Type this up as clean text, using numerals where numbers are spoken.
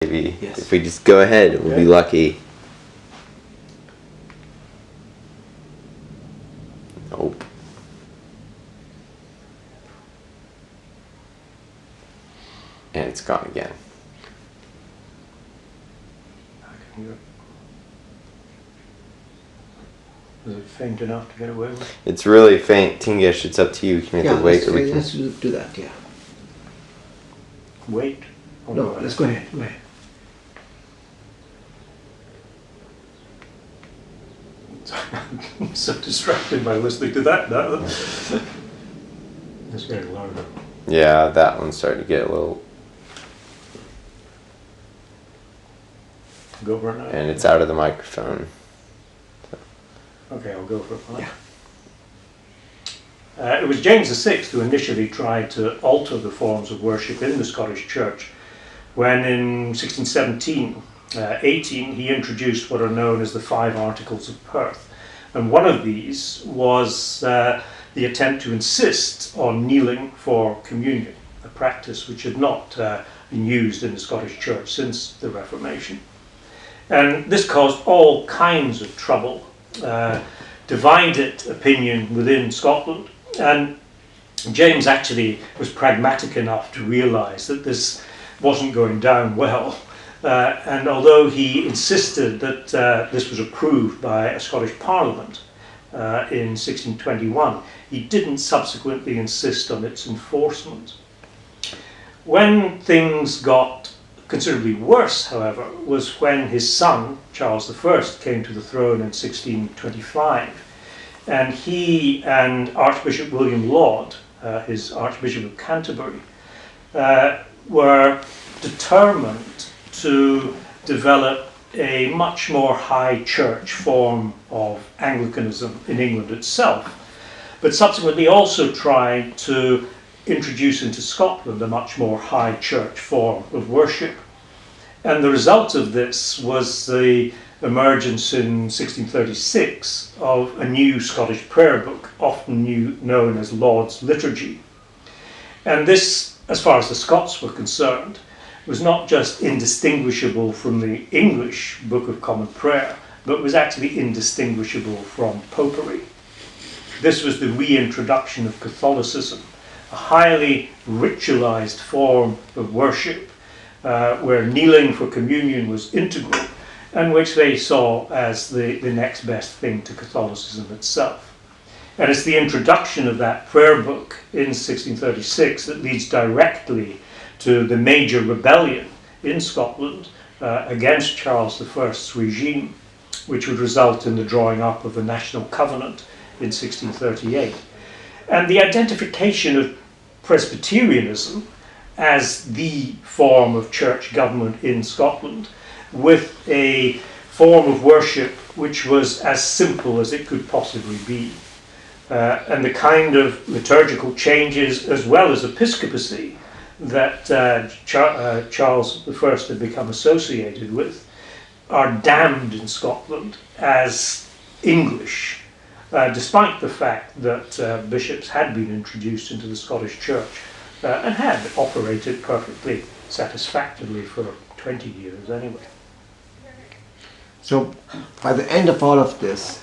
Maybe Yes. if we just go ahead, we'll be lucky. Nope. And it's gone again. I can hear it. Is it faint enough to get away with? It's really faint. Tingish, it's up to you. Can you have to wait? Or we can... let's do that, yeah. Wait? Or No, let's go ahead. Go ahead. I'm so distracted by listening to that now. It's getting louder. Yeah, that one's starting to get a little... Go for it now. And it's out of the microphone. Okay, I'll go for it. Yeah. It was James VI who initially tried to alter the forms of worship in the Scottish Church when in 1617-18 he introduced what are known as the 5 Articles of Perth. And one of these was the attempt to insist on kneeling for communion, a practice which had not been used in the Scottish Church since the Reformation. And this caused all kinds of trouble, divided opinion within Scotland, and James actually was pragmatic enough to realise that this wasn't going down well, and although he insisted that this was approved by a Scottish Parliament in 1621, he didn't subsequently insist on its enforcement. When things got considerably worse, however, was when his son, Charles I, came to the throne in 1625. And he and Archbishop William Laud, his Archbishop of Canterbury, were determined to develop a much more high church form of Anglicanism in England itself, but subsequently also tried to introduce into Scotland a much more high church form of worship. And the result of this was the emergence in 1636 of a new Scottish prayer book, often known as Laud's Liturgy. And this, as far as the Scots were concerned, was not just indistinguishable from the English Book of Common Prayer, but was actually indistinguishable from popery. This was the reintroduction of Catholicism, a highly ritualized form of worship where kneeling for communion was integral, and which they saw as the next best thing to Catholicism itself. And it's the introduction of that prayer book in 1636 that leads directly to the major rebellion in Scotland against Charles I's regime, which would result in the drawing up of the National Covenant in 1638. And the identification of Presbyterianism as the form of church government in Scotland with a form of worship which was as simple as it could possibly be. And the kind of liturgical changes as well as episcopacy that Charles I had become associated with are damned in Scotland as English, despite the fact that bishops had been introduced into the Scottish Church and had operated perfectly satisfactorily for 20 years anyway. So by the end of all of this,